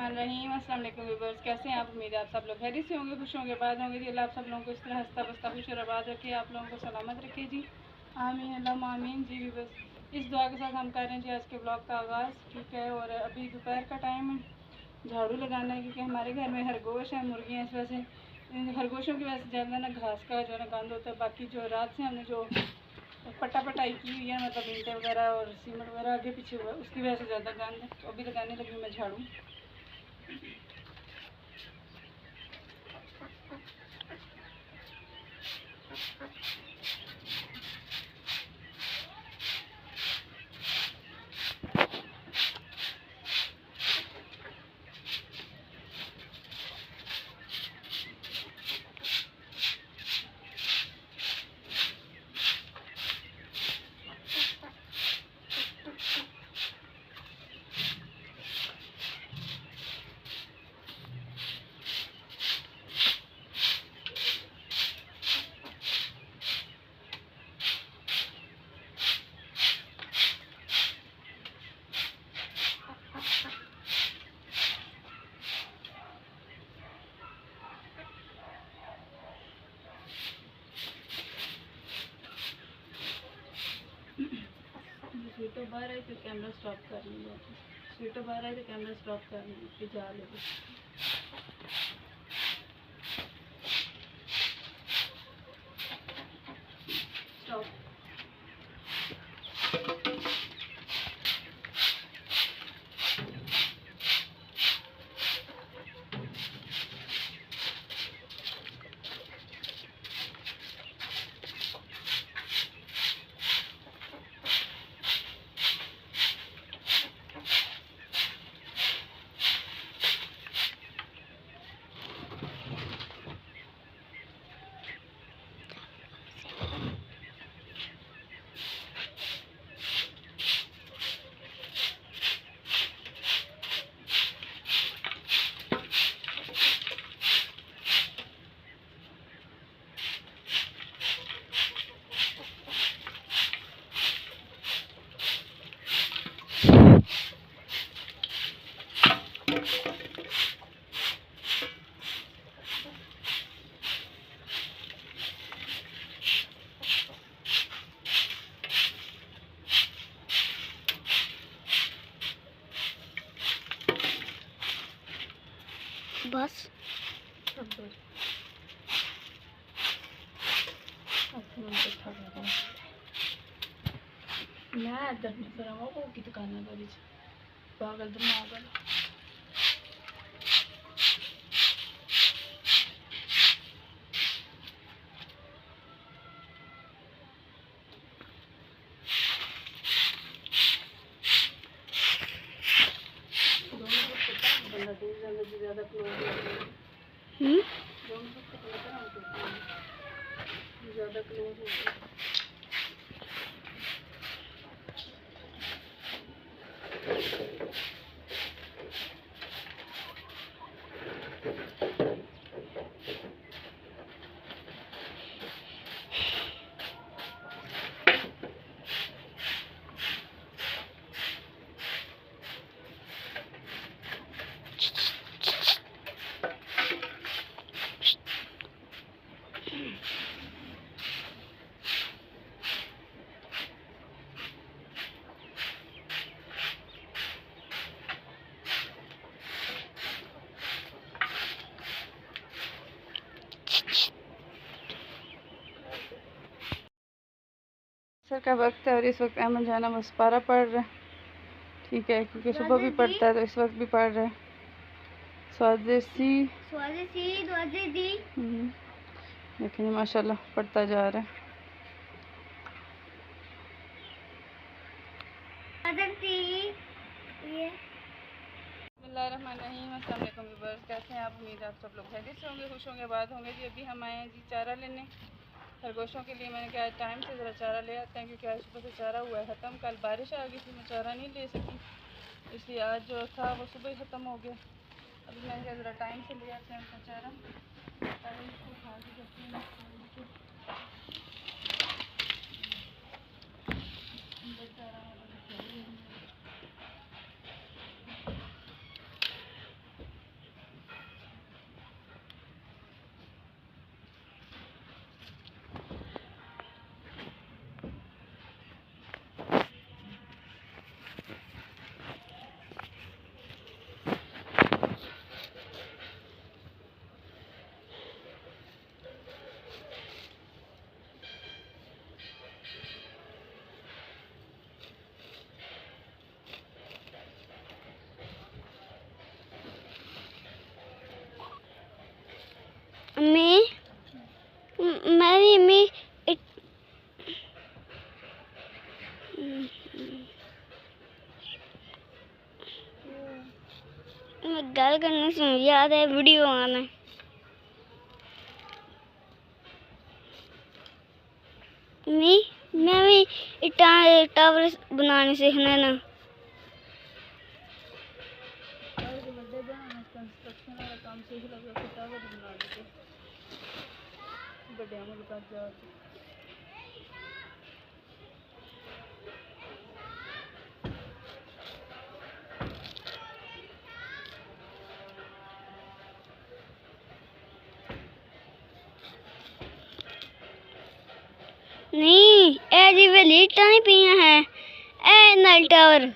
बिस्मिल्लाहिर्रहमानिर्रहीम। अस्सलाम वालेकुम व्यूअर्स, कैसे हैं आप? उम्मीद है आप सब लोग खैरियत से होंगे, खुश होंगे, बाद होंगे जी। अल्लाह आप सब लोगों को इस तरह हंसता बसता खुश और आबाद रखे, आप लोगों को सलामत रखे जी, आमीन अल्लाह आमीन जी। व्यूअर्स, इस दुआ के साथ हम कर रहे हैं जी आज के ब्लॉग का आगाज़, ठीक है। और अभी दोपहर का टाइम है, झाड़ू लगाना है क्योंकि हमारे घर में खरगोश हैं, मुर्गियाँ, इस वजह से इन खरगोशों की वजह से ज़्यादा ना घास का जो है ना गंद होता है। बाकी जो रात से हमने जो पटाई की हुई है, मतलब ईंटें वगैरह और सीमेंट वगैरह आगे पीछे हुआ है, उसकी वजह से ज़्यादा गंद है। तो अभी लगाने लगी मैं झाड़ू। स्वीटो बाहर आई तो कैमरा स्टॉप कर लिया, स्वीटो बाहर आई तो कैमरा स्टॉप कर लिया, जा ले स्टॉप। बस मैं इधर नजर आवा को की दुकाना पर पागल दिमाग वाला। ज़्यादा क्लोज ज़्यादा क्लोज हो गया। सर का वक्त है और इस वक्त अहमद जाना मस्पारा पढ़ रहा है, ठीक है, क्योंकि सुबह भी पढ़ता है तो इस वक्त भी पढ़ रहा है। स्वादिसी लेकिन माशाल्लाह पढ़ता जा रहा है। बिस्मिल्लाहिर्रहमानिर्रहीम। अस्सलाम वालेकुम व्यूअर्स, कैसे हैं आप? उम्मीद है आप सब लोग खैरियत से होंगे, खुश होंगे, बाद होंगे जी। अभी हम आए हैं जी चारा लेने खरगोशों के लिए। मैंने कहा टाइम से ज़रा चारा ले आते हैं क्योंकि आज सुबह से चारा हुआ है ख़त्म। कल बारिश आ गई थी, मैं चारा नहीं ले सकी, इसलिए आज जो था वो सुबह ही ख़त्म हो गया। अभी मैंने कहा ज़रा टाइम से ले आते हैं उनका चारा, इसको खा के करते हैं। मैं गल करने से मुझे याद है वीडियो बनाना है। मैं भी टावर बनाने सीखना ना। कंस्ट्रक्शन वाला काम सीख लगे फिर टावर बना देते बड़े मुल्क जा नहीं ए जी वे लीटा नहीं पिया है ए नल टावर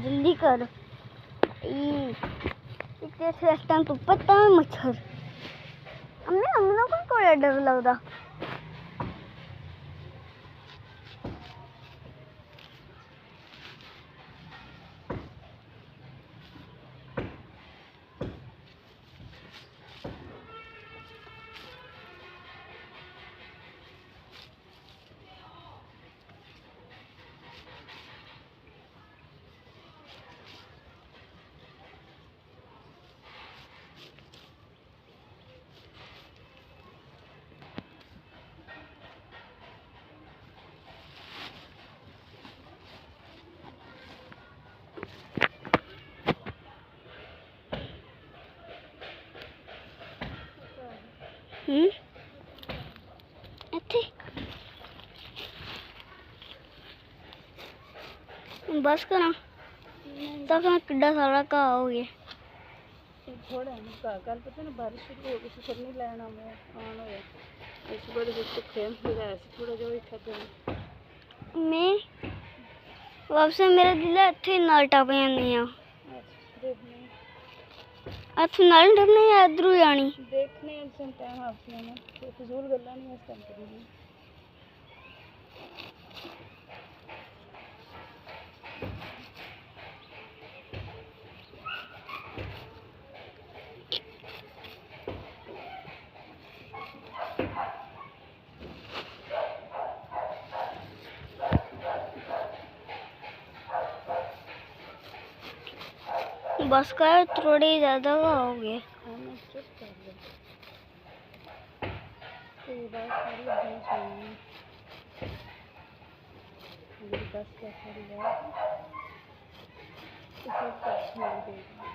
जल्दी कर तो पता है मच्छर हमने को डर लगता बस करा तक किड्डा सारा घा हो गया थोड़ा कल पता ना बारिश शुरू हो गई फिर नहीं लेना मैं आन होया इस बड़े जिसको खेल फिरा ऐसे थोड़ा जो ही खा मैं वापस मेरा दिल इत्थे नाल टप जानी आ इत्थे नाल टपने या इधरों जानी देखने सम टाइम आपने ना फजूल गल्लां नहीं इस टाइम करी बस कर थोड़ी ज़्यादा हो गया चुप कर ले तो ये बात सारी अपनी सुननी मेरी बस का सारी बात तो सब कुछ छोड़ देगा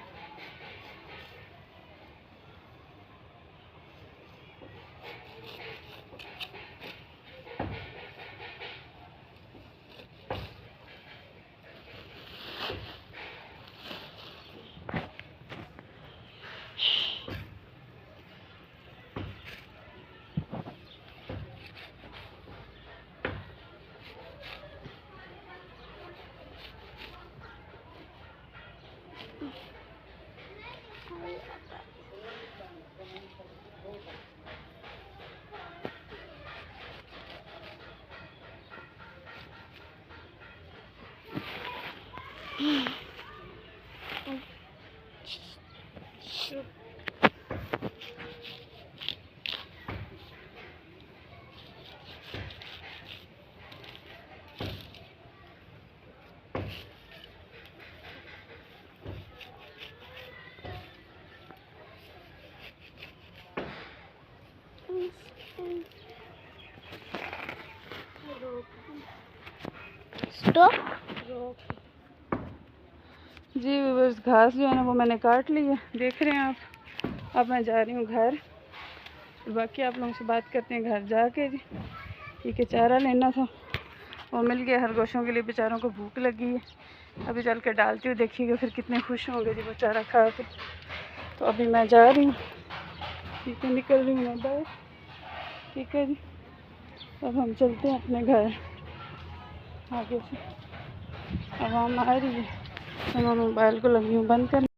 स्टॉप जी बस घास जो है ना वो मैंने काट ली है देख रहे हैं आप। अब मैं जा रही हूँ घर, बाकी आप लोगों से बात करते हैं घर जाके जी। ठीक है, चारा लेना था वो मिल गया, खरगोशों के लिए बेचारों को भूख लगी है। अभी चल के डालती हूँ, देखिएगा फिर कितने खुश होंगे जी वो चारा खा के। तो अभी मैं जा रही हूँ, ठीक है, निकल रही हूँ मैं बाहर। ठीक है जी। अब हम चलते हैं अपने घर आगे से। अब हम आ रही है तो मैं मोबाइल को लगी हूँ बंद करने।